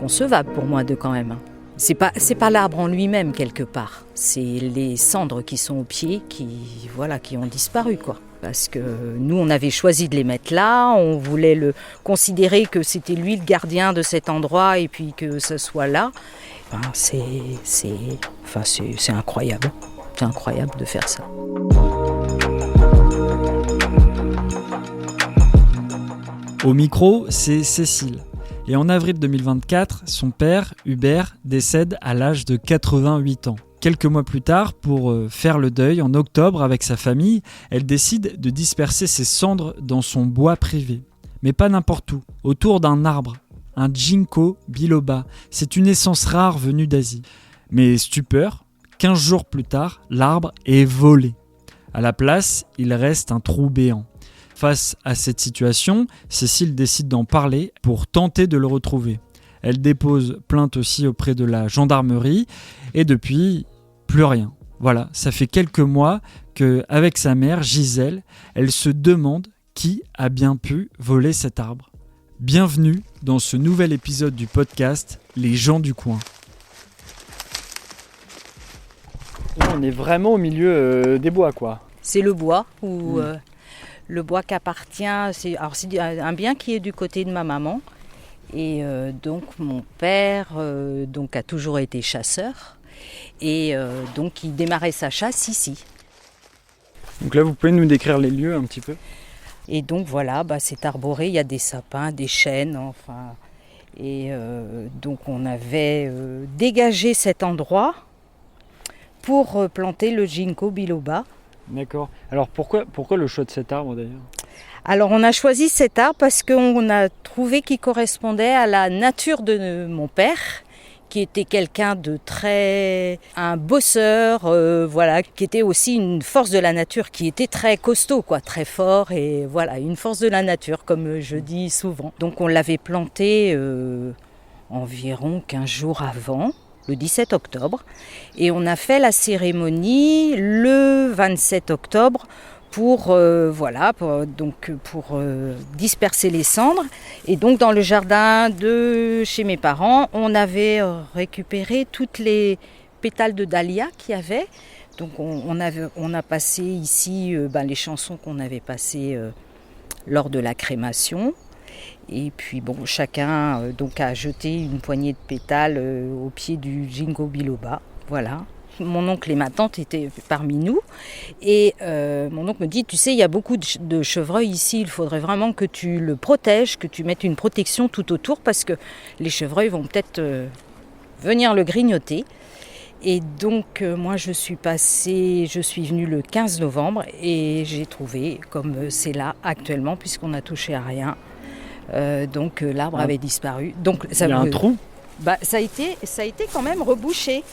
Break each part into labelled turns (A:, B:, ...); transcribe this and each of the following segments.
A: inconcevable pour moi quand même. C'est pas l'arbre en lui-même quelque part, c'est les cendres qui sont au pied qui ont disparu quoi. Parce que nous on avait choisi de les mettre là, on voulait considérer que c'était lui le gardien de cet endroit et puis que ce soit là. C'est incroyable, c'est incroyable de faire ça.
B: Au micro, c'est Cécile. Et en avril 2024, son père, Hubert, décède à l'âge de 88 ans. Quelques mois plus tard, pour faire le deuil, en octobre, avec sa famille, elle décide de disperser ses cendres dans son bois privé. Mais pas n'importe où, autour d'un arbre, un ginkgo biloba. C'est une essence rare venue d'Asie. Mais stupeur, 15 jours plus tard, l'arbre est volé. À la place, il reste un trou béant. Face à cette situation, Cécile décide d'en parler pour tenter de le retrouver. Elle dépose plainte aussi auprès de la gendarmerie et depuis, plus rien. Voilà, ça fait quelques mois qu'avec sa mère, Gisèle, elle se demande qui a bien pu voler cet arbre. Bienvenue dans ce nouvel épisode du podcast Les gens du coin.
C: On est vraiment au milieu des bois quoi.
A: C'est le bois où... Le bois qui appartient, c'est un bien qui est du côté de ma maman. Et donc mon père a toujours été chasseur. Et donc il démarrait sa chasse ici.
C: Donc là vous pouvez nous décrire les lieux un petit peu ?
A: Et donc voilà, c'est arboré, il y a des sapins, des chênes, enfin. Et donc on avait dégagé cet endroit pour planter le ginkgo biloba.
C: D'accord. Alors pourquoi le choix de cet arbre d'ailleurs ?
A: Alors on a choisi cet arbre parce qu'on a trouvé qu'il correspondait à la nature de mon père, qui était quelqu'un de un bosseur, qui était aussi une force de la nature, qui était très costaud, très fort, et voilà, une force de la nature, comme je dis souvent. Donc on l'avait planté environ 15 jours avant, le 17 octobre, et on a fait la cérémonie le 27 octobre pour disperser les cendres. Et donc dans le jardin de chez mes parents, on avait récupéré toutes les pétales de dahlia qu'il y avait. Donc on a passé ici les chansons qu'on avait passées lors de la crémation. Et puis chacun a jeté une poignée de pétales au pied du ginkgo biloba. Voilà. Mon oncle et ma tante étaient parmi nous. Et mon oncle me dit, tu sais, il y a beaucoup de chevreuils ici, il faudrait vraiment que tu le protèges, que tu mettes une protection tout autour, parce que les chevreuils vont peut-être venir le grignoter. Et donc moi je suis venue le 15 novembre et j'ai trouvé, comme c'est là actuellement, puisqu'on n'a touché à rien. Donc l'arbre avait disparu. Donc,
C: il y a un trou ?
A: Ça a été quand même rebouché.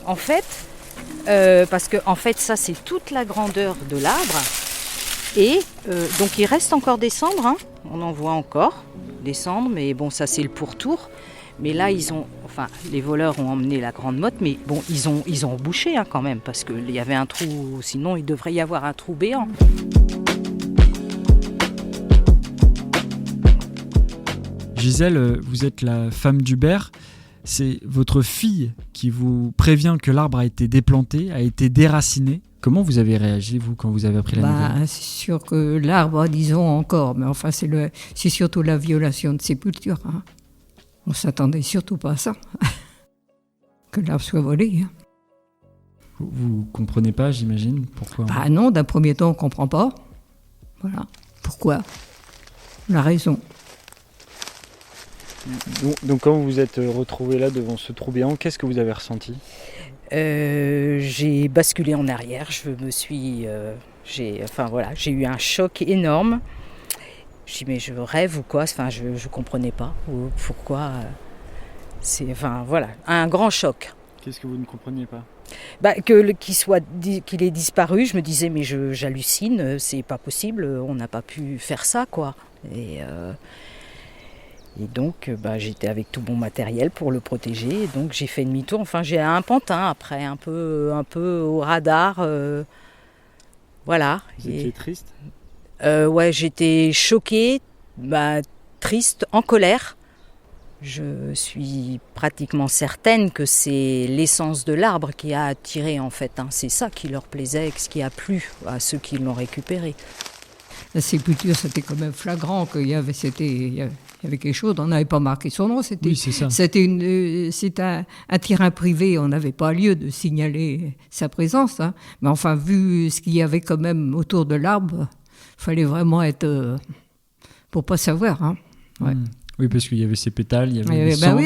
A: En fait, parce que ça c'est toute la grandeur de l'arbre. Et donc il reste encore des cendres. On en voit encore des cendres, mais ça c'est le pourtour. Mais là les voleurs ont emmené la grande motte, mais ils ont rebouché quand même, parce qu'il y avait un trou, sinon il devrait y avoir un trou béant.
B: Gisèle, vous êtes la femme d'Hubert. C'est votre fille qui vous prévient que l'arbre a été déplanté, a été déraciné. Comment vous avez réagi, vous, quand vous avez appris la nouvelle ?
D: C'est sûr que l'arbre, disons encore, mais c'est surtout la violation de sépulture. On ne s'attendait surtout pas à ça, que l'arbre soit volé.
B: Vous ne comprenez pas, j'imagine, pourquoi ?
D: Non, d'un premier temps, on ne comprend pas. Voilà. Pourquoi ? La raison.
C: Donc quand vous vous êtes retrouvé là devant ce trou béant, qu'est-ce que vous avez ressenti ?
A: J'ai basculé en arrière, j'ai eu un choc énorme. Je dis mais je rêve ou quoi ? Je comprenais pas pourquoi. Un grand choc.
C: Qu'est-ce que vous ne compreniez pas ?
A: Qu'il ait disparu, je me disais mais j'hallucine, c'est pas possible, on n'a pas pu faire ça quoi. Et donc j'étais avec tout mon matériel pour le protéger, et donc j'ai fait demi-tour. J'ai un pantin après, un peu au radar, voilà.
C: Vous étiez triste ?
A: Ouais, j'étais choquée, triste, en colère. Je suis pratiquement certaine que c'est l'essence de l'arbre qui a attiré en fait. C'est ça qui leur plaisait, ce qui a plu à ceux qui l'ont récupéré.
D: La sépulture, c'était quand même flagrant qu'il y avait quelque chose. On n'avait pas marqué son nom.
B: Oui, c'est ça.
D: C'est un terrain privé. On n'avait pas lieu de signaler sa présence. Mais enfin, vu ce qu'il y avait quand même autour de l'arbre, il fallait vraiment être pour pas savoir. Ouais.
B: Oui, parce qu'il y avait ces pétales, il y avait les cendres.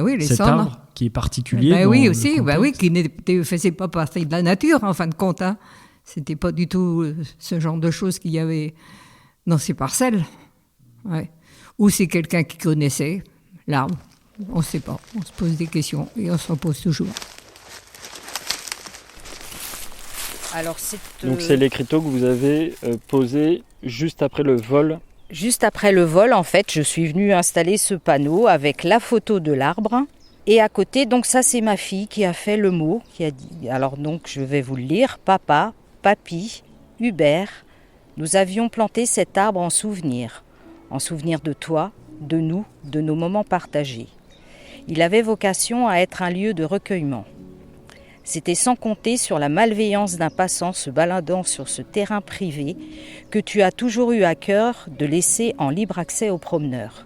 D: Oui, les
B: cet
D: cendres.
B: arbre qui est particulier.
D: Oui, aussi, qui ne faisait pas partie de la nature, en fin de compte. C'était pas du tout ce genre de choses qu'il y avait dans ces parcelles. Ouais. Ou c'est quelqu'un qui connaissait l'arbre. On ne sait pas. On se pose des questions et on s'en pose toujours.
A: Alors,
C: Donc c'est l'écriteau que vous avez posé juste après le vol.
A: Juste après le vol, en fait, je suis venue installer ce panneau avec la photo de l'arbre. Et à côté, donc ça, c'est ma fille qui a fait le mot, qui a dit. Alors donc, je vais vous le lire. Papa, papy, Hubert, nous avions planté cet arbre en souvenir de toi, de nous, de nos moments partagés. Il avait vocation à être un lieu de recueillement. C'était sans compter sur la malveillance d'un passant se baladant sur ce terrain privé que tu as toujours eu à cœur de laisser en libre accès aux promeneurs.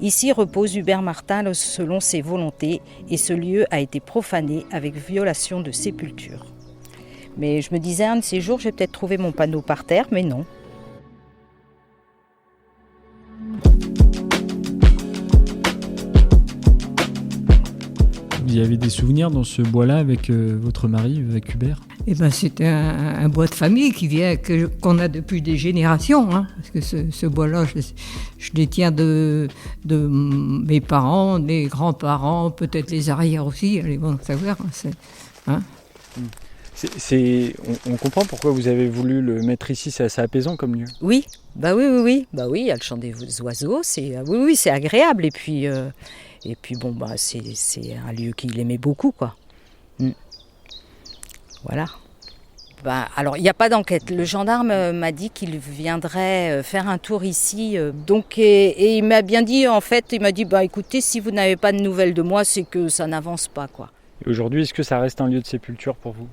A: Ici repose Hubert Martin selon ses volontés et ce lieu a été profané avec violation de sépulture. Mais je me disais un de ces jours, j'ai peut-être trouvé mon panneau par terre, mais non.
B: Vous y avez des souvenirs dans ce bois-là avec votre mari, avec Hubert ?
D: C'était un bois de famille qu'on a depuis des générations. Parce que ce bois-là, je les tiens de mes parents, des grands-parents, peut-être les arrières aussi. Allez, bon, savoir.
C: On comprend pourquoi vous avez voulu le mettre ici, c'est assez apaisant comme lieu.
A: Oui, oui, il y a le chant des oiseaux, c'est agréable. Et puis bon, c'est un lieu qu'il aimait beaucoup, quoi. Voilà. Alors, il n'y a pas d'enquête. Le gendarme m'a dit qu'il viendrait faire un tour ici. Et il m'a bien dit, en fait, écoutez, si vous n'avez pas de nouvelles de moi, c'est que ça n'avance pas, quoi.
C: Et aujourd'hui, est-ce que ça reste un lieu de sépulture pour vous ?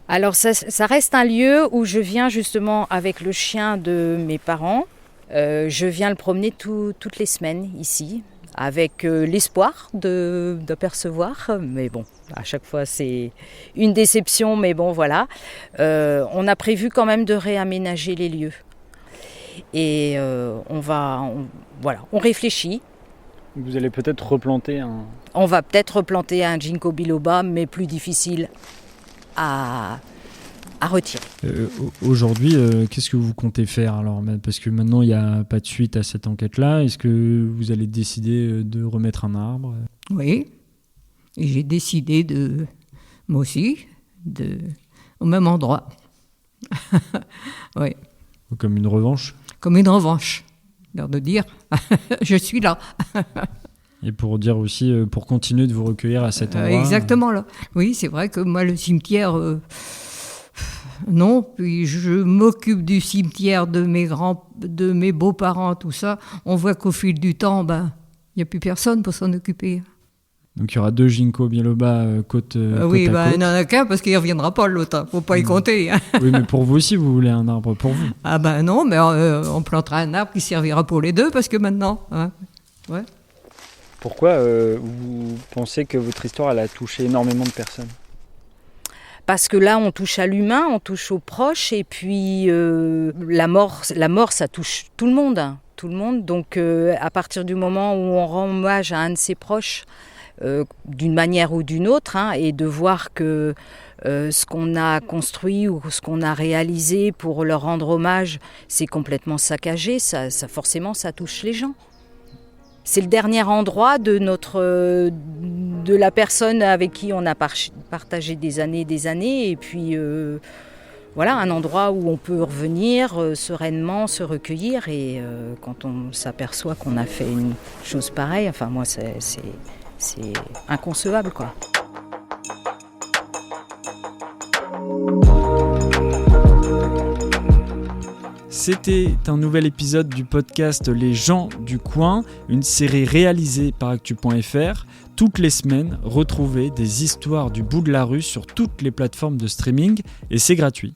A: Alors, ça reste un lieu où je viens justement avec le chien de mes parents. Je viens le promener toutes les semaines ici, avec l'espoir d'apercevoir. Mais bon, à chaque fois, c'est une déception, mais bon, voilà. On a prévu quand même de réaménager les lieux. Et on réfléchit.
C: Vous allez peut-être replanter
A: On va peut-être replanter un ginkgo biloba, mais plus difficile à retirer.
B: Aujourd'hui, qu'est-ce que vous comptez faire alors ? Parce que maintenant, il n'y a pas de suite à cette enquête-là. Est-ce que vous allez décider de remettre un arbre ?
D: Oui, et j'ai décidé moi aussi, au même endroit. Oui.
B: Comme une revanche ?
D: Comme une revanche. L'air de dire, je suis là.
B: Et pour dire aussi, pour continuer de vous recueillir à cet endroit.
D: Exactement là. Oui, c'est vrai que moi, le cimetière, non. Puis je m'occupe du cimetière de mes beaux-parents, tout ça. On voit qu'au fil du temps, il n'y a plus personne pour s'en occuper.
B: Donc il y aura 2 ginkgo biloba côte à côte.
D: Il n'y en a qu'un parce qu'il ne reviendra pas l'autre. Faut pas y compter.
B: Oui, mais pour vous aussi, vous voulez un arbre pour vous.
D: Non, mais on plantera un arbre qui servira pour les deux parce que maintenant. Ouais.
C: Pourquoi vous pensez que votre histoire elle a touché énormément de personnes ?
A: Parce que là, on touche à l'humain, on touche aux proches, et puis la mort, ça touche tout le monde. Tout le monde. Donc, à partir du moment où on rend hommage à un de ses proches, d'une manière ou d'une autre, et de voir que ce qu'on a construit ou ce qu'on a réalisé pour leur rendre hommage, c'est complètement saccagé, ça forcément, ça touche les gens. C'est le dernier endroit de la personne avec qui on a partagé des années, et puis voilà, un endroit où on peut revenir sereinement, se recueillir, et quand on s'aperçoit qu'on a fait une chose pareille, enfin moi c'est inconcevable, quoi.
B: C'était un nouvel épisode du podcast Les gens du coin, une série réalisée par actu.fr. Toutes les semaines, retrouvez des histoires du bout de la rue sur toutes les plateformes de streaming et c'est gratuit.